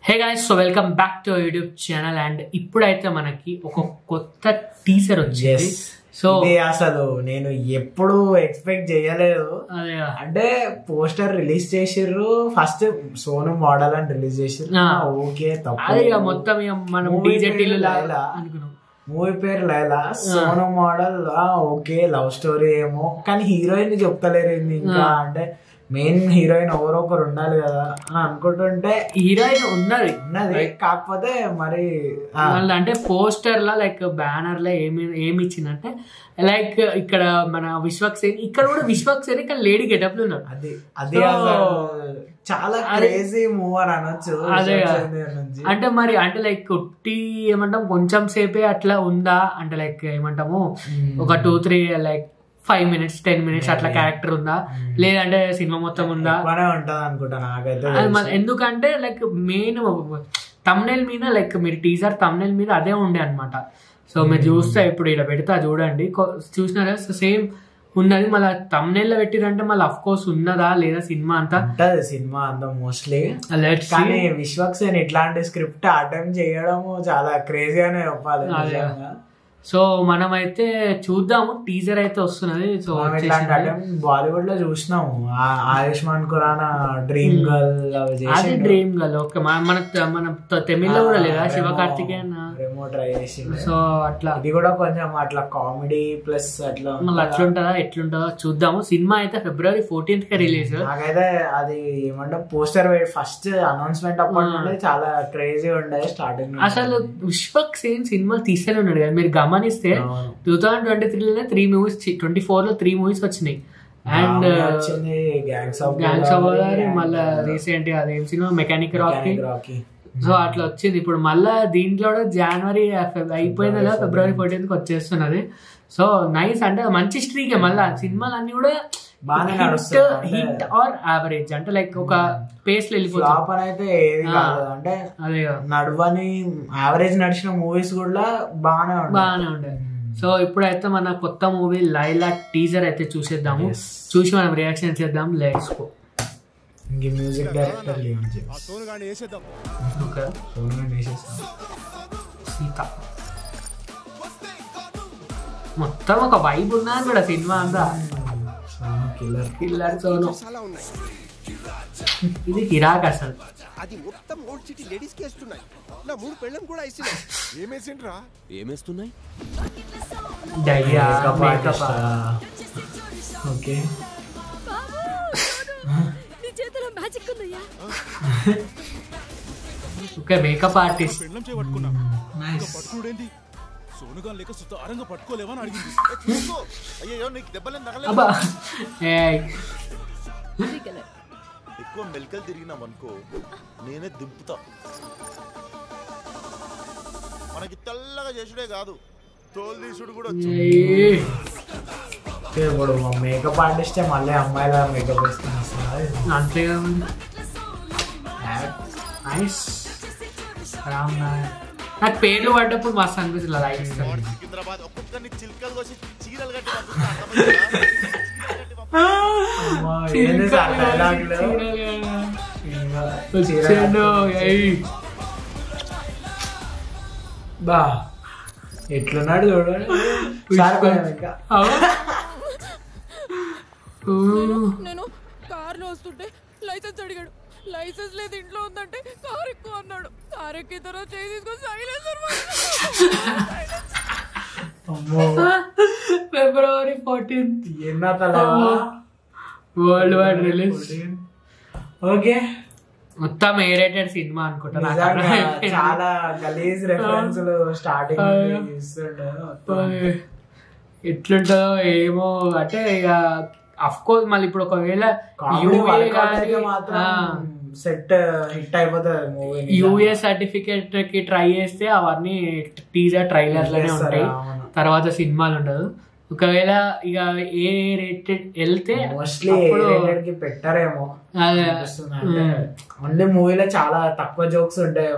Hey guys, so welcome back to YouTube channel. And ఇప్పుడైతే మనకి ఒక కొత్త టీజర్ వచ్చింది. సో అసలు నేను ఎప్పుడు ఎక్స్పెక్ట్ చేయలేదు. అంటే పోస్టర్ రిలీజ్ చేసిర్రు, ఫస్ట్ సోను మోడల్ అని రిలీజ్ చేసిర్రు. ఓకే, అదే మొత్తం మనం మూవీ పేరు Laila, Sonu model. Okay, love story ఏమో, కానీ హీరోయిన్ చెప్తలేరు ఇంకా. అంటే మెయిన్ హీరోయిన్ ఎవరో ఒకరు ఉండాలి కదా అని అనుకుంటుంటే హీరోయిన్ ఉన్నది, కాకపోతే మరి అంటే పోస్టర్ లా లైక్ బ్యానర్ లా ఏమి ఇచ్చిందంటే లైక్ ఇక్కడ మన విశ్వక్సేన్, ఇక్కడ కూడా విశ్వక్సేన్ ఇక్కడ లేడీ గెటప్ లో ఉన్నారు. అది చాలా క్రేజీ మూవ్ అని అనొచ్చు. అదే అంటే మరి అంటే లైక్ ఒట్టి ఏమంటాం కొంచెం సేపే అట్లా ఉందా అంటే లైక్ ఏమంటాము ఒక 2-3 లైక్ 5 minutes 10 minutes అట్లా క్యారెక్టర్ ఉందా, లేదంటే సినిమా మొత్తం ఉందా ఉంటది అనుకుంటా నాకైతే. ఎందుకంటే లైక్ మెయిన్ తమ్నైల్ మీద లైక్ మీరు టీజర్ తమ్నైల్ మీద అదే ఉండే అనమాట. సో మీరు చూస్తే ఇప్పుడు ఇలా పెడతా చూడండి, చూసినారా సేమ్ ఉన్నది. మళ్ళీ తమ్నైల్ లో పెట్టిరంటే మళ్ళీ అఫ్ కోర్స్ ఉన్నదా లేదా సినిమా అంతా ఉంటది. సినిమా అంతా మోస్ట్లీ, కానీ విశ్వక్సేన్ ఇట్లాంటి స్క్రిప్ట్ అటెంప్ట్ చేయడం చాలా క్రేజీ అనే చెప్పాలి. సో మనమైతే చూద్దాము, టీజర్ అయితే వస్తున్నది. సో బాలీవుడ్ లో చూసినాము, ఆయుష్మాన్ ఖురానా డ్రీమ్ గర్ల్, అది డ్రీమ్ గర్ల్. ఓకే, మన తమిళ్లో కూడా లేదా శివకార్తికేయన్ ట్రై చేసి. సో అట్లా ఇది కూడా కొంచెం అట్లా కామెడీ ప్లస్ అట్లా మళ్ళీ అట్లుంటదా ఎట్లుంటుందో చూద్దాము. సినిమా అయితే February 14th కి రిలీజ్. నాకైతే అది ఏమంటే పోస్టర్ ఫస్ట్ అనౌన్స్మెంట్ అప్పటి నుండి చాలా క్రేజీ ఉండే స్టార్టింగ్. అసలు విశ్వక్సేన్ సినిమా తీస్తూనే ఉన్నాడు కదా, మీరు గమనిస్తే 2023 3 మూవీస్, 24 లో 3 మూవీస్ వచ్చినాయి. అండ్ గ్యాంగ్స్ ఆఫ్ మళ్ళా రీసెంట్ గా అదేం సినిమా మెకానిక్ రాకీ. సో అట్లా వచ్చింది. ఇప్పుడు మళ్ళా దీంట్లో కూడా January అయిపోయింది కదా, February 14th వచ్చేస్తున్నది. సో నైస్, అంటే మంచి స్ట్రీక్. మళ్ళా సినిమాలు అన్ని కూడా హిట్ ఆర్ యావరేజ్, అంటే లైక్ ఒక పేస్ లో వెళ్ళిపోతుంది. అయితే ఏది కాదు, అంటే అదే నడవని యావరేజ్ నడిచిన మూవీస్ కూడా బాగానే ఉండే. సో ఇప్పుడైతే మన కొత్త మూవీ లైలా టీజర్ అయితే చూసేద్దాము, చూసి మనం రియాక్షన్ చేద్దాం. Let's go. Music director Leon James. Seetha మొత్తం ఒక వైబ్ ఉన్నది కూడా సినిమా అంతా. కిల్లర్ సోను, ఇది కిరాక్ అసలు. అది మొత్తం ఓల్డ్ సిటీ లేడీస్ కి వేస్తున్నాయి. నా 3 పెళ్ళం కూడా వేసినా. ఏమేసిండ్రా? ఏమేస్తున్నాయి? డయ్యా మేకప్. ఓకే, నీ చేతిలో మ్యాజిక్ ఉందయ్యా. Okay, makeup artist. పెళ్ళం చేయబట్టుకున్నా. పట్టుకునేంటి సోనుగా లేక సుతారంగా పట్టుకోలేవని అడిగింది. అయ్యో, నీకు దెబ్బలేం అబ్బా. ఎక్కువ మెల్కలు తిరిగినామనుకో నేనే దింపుతా. మనకి తెల్లగా చేసుడే కాదు, తోలు తీసుడు కూడా. ఇప్పుడు మేకప్ ఆర్టిస్టే మళ్ళీ అమ్మాయిలా మేకప్ వేసుకుని అంతే నైస్. రామ్ నాయక్ నాకు పేర్లు పడ్డప్పుడు మస్తు అనిపిస్తుంది. లైక్ సికింద్రాబాద్ ఒక్కొక్కరిని చిల్కలు కోసి చీరలు కట్టి బా ఎట్లున్నాడు చూడండి. నేను కార్లో వస్తుంటే లైసెన్స్ అడిగాడు. లైసెన్స్ లేదు ఇంట్లో ఉందంటే కార్ ఎక్కువ అన్నాడు. కార్ ఎక్కిన తర్వాత చేయి తీసుకొని silencer. February 14th world wide release. Okay, మొత్తం ఏరేటెడ్ సినిమా అనుకుంటా. చాలా గలీజ్ రెఫరెన్స్లు స్టార్టింగ్ ఎట్లుంటుందో ఏమో. అంటే ఇక అఫ్ కోర్స్ మళ్ళీ ఇప్పుడు ఒకవేళ సెట్ హిట్ అయిపోతుంది మూవీ. యూఏ సర్టిఫికేట్ కి ట్రై చేస్తే అవన్నీ టీజర్ ట్రైలర్ లోనే ఉంటాయి, తర్వాత సినిమాలు ఉండదు. ఒకవేళ ఇక ఏ రేటెడ్ వెళ్తే మోస్ట్లీ కి పెట్టారేమో. ఓన్లీ మూవీలో చాలా తక్కువ జోక్స్ ఉంటాయి.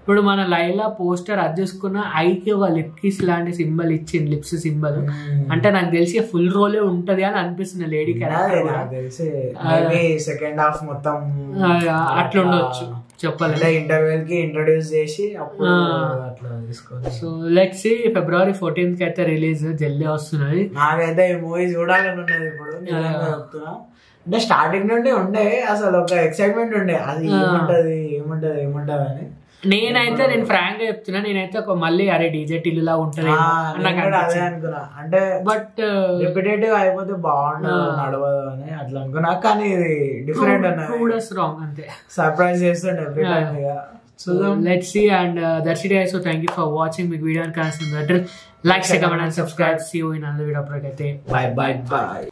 ఇప్పుడు మన లైలా పోస్టర్ అది చూసుకున్న ఐకి ఒక లిప్ కిస్ లాంటి సింబల్ ఇచ్చింది, లిప్స్ సింబల్. అంటే నాకు తెలిసి ఫుల్ రోలే ఉంటది అని అనిపిస్తుంది లేడీ క్యారెక్టర్. సెకండ్ హాఫ్ మొత్తం అట్లా ఉండొచ్చు చెప్పాలంటే. ఇంటర్వెల్ కి ఇంట్రొడ్యూస్ చేసి అప్పుడు అట్లా తీసుకోవాలి. So let's see February 14th అయితే రిలీజ్ జల్దీ వస్తున్నది. నాకైతే ఈ మూవీ చూడాలని ఉన్నది ఇప్పుడు చెప్తున్నా. అంటే స్టార్టింగ్ నుండి ఉండే అసలు ఒక ఎక్సైట్మెంట్ ఉండే, అది ఏముంటది అని. నేనైతే ఫ్రాంక్ గా చెప్తున్నా, నేనైతే మళ్ళీ అరే డీజే టిల్లులా ఉంటది అదే అనుకున్నా. అంటే బట్ రిపిటేటివ్ అయిపోతే బాగుండదు, నడవదు అని అట్లా అనుకున్నా. కానీ ఇది డిఫరెంట్ అన్నది, అంతే సర్ప్రైజ్ చేస్తుండే every time. So let's see, and that's it guys. So thank you for watching. Make video and like, share, comment and subscribe. See you in another video. Bye bye.